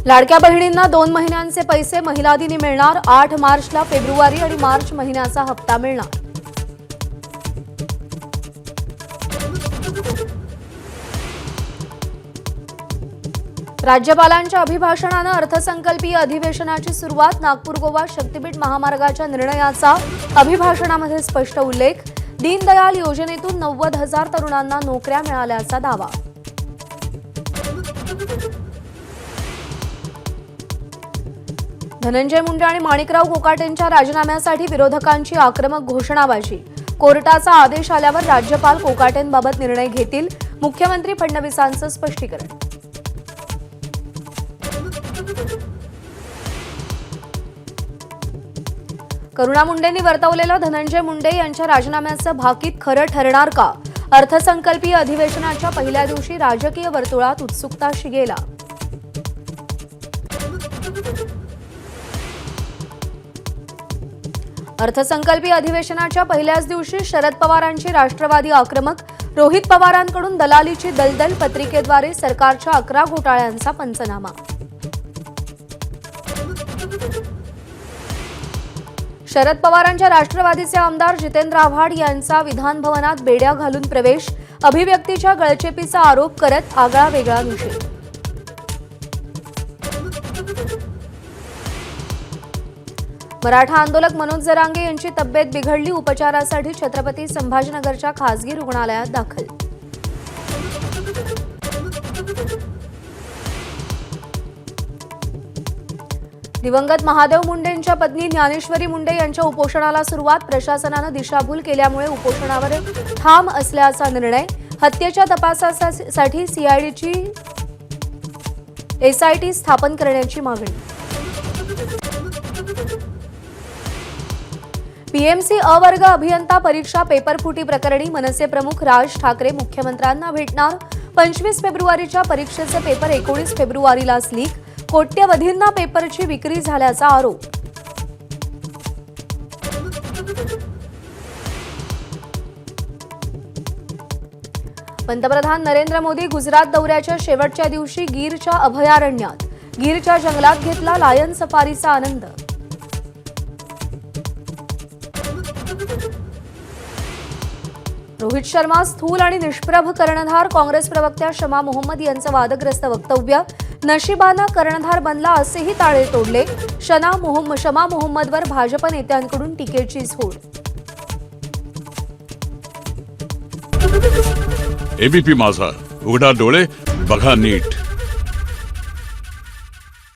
लाडक्या बहिणींना 2 महिन्यांचे पैसे महिला दिनी मिळणार। 8 मार्चला फेब्रुवारी आणि मार्च महिन्याचा हप्ता मिळणार। राज्यपालांच्या अभिभाषणानं अर्थसंकल्पीय अधिवेशनाची सुरुवात। नागपूर गोवा शक्तीपीठ महामार्गाच्या निर्णयाचा अभिभाषणामध्ये स्पष्ट उल्लेख। दीनदयाल योजनेतून 90,000 तरुणांना नोकऱ्या मिळाल्याचा दावा। धनंजय मुंडे आणि माणिकराव कोकाटेंच्या राजीनाम्यासाठी विरोधकांची आक्रमक घोषणाबाजी। कोर्टाचा आदेश आल्यावर राज्यपाल कोकाटेंबाबत निर्णय घेतील। मुख्यमंत्री फडणवीसांचं स्पष्टीकरण। करुणा मुंडेंनी वर्तवलेलं धनंजय मुंडे यांच्या राजीनाम्याचं भाकीत खरं ठरणार का? अर्थसंकल्पीय अधिवेशनाच्या पहिल्या दिवशी राजकीय वर्तुळात उत्सुकता शिगेला। अर्थसंकल्पीय अधिवेशनाच्या पहिल्याच दिवशी शरद पवारांची राष्ट्रवादी आक्रमक। रोहित पवारांकडून दलालीची दलदल। पत्रिकेद्वारे सरकारच्या 11 घोटाळ्यांचा पंचनामा। शरद पवारांच्या राष्ट्रवादीचे आमदार जितेंद्र आव्हाड यांचा विधान भवनात बेड्या घालून प्रवेश। अभिव्यक्तीच्या गळचेपीचा आरोप करत आगळा वेगळा निषेध। मराठा आंदोलक मनोज जरांगे यांची तब्येत बिघडली। उपचारासाठी छत्रपती संभाजीनगरच्या खासगी रुग्णालयात दाखल। दिवंगत महादेव मुंडेंच्या पत्नी ज्ञानेश्वरी मुंडे यांच्या उपोषणाला सुरुवात। प्रशासनानं दिशाभूल केल्यामुळे उपोषणावर ठाम असल्याचा निर्णय। हत्येच्या तपासासाठी सीआयडीची एसआयटी स्थापन करण्याची मागणी। पीएमसी अवर्ग अभियंता परीक्षा पेपरफुटी प्रकरणी मनसे प्रमुख राज ठाकरे मुख्यमंत्र्यांना भेटणार। 25 फेब्रुवारीच्या परीक्षेचे पेपर 19 फेब्रुवारीलाच लीक। कोट्यवधींना पेपरची विक्री झाल्याचा आरोप। पंतप्रधान नरेंद्र मोदी गुजरात दौऱ्याच्या शेवटच्या दिवशी गीरच्या अभयारण्यात। गीरच्या जंगलात घेतला लायन सफारीचा आनंद। रोहित शर्मा स्थूल आणि निष्प्रभ कर्णधार। काँग्रेस प्रवक्त्या शमा मोहम्मद यांचं वादग्रस्त वक्तव्य। नशिबानं कर्णधार बनला असेही ताळे तोडले। शमा मोहम्मदवर भाजप नेत्यांकडून टीकेची झोड। एबीपी माझा, उघडा डोळे बघा नीट।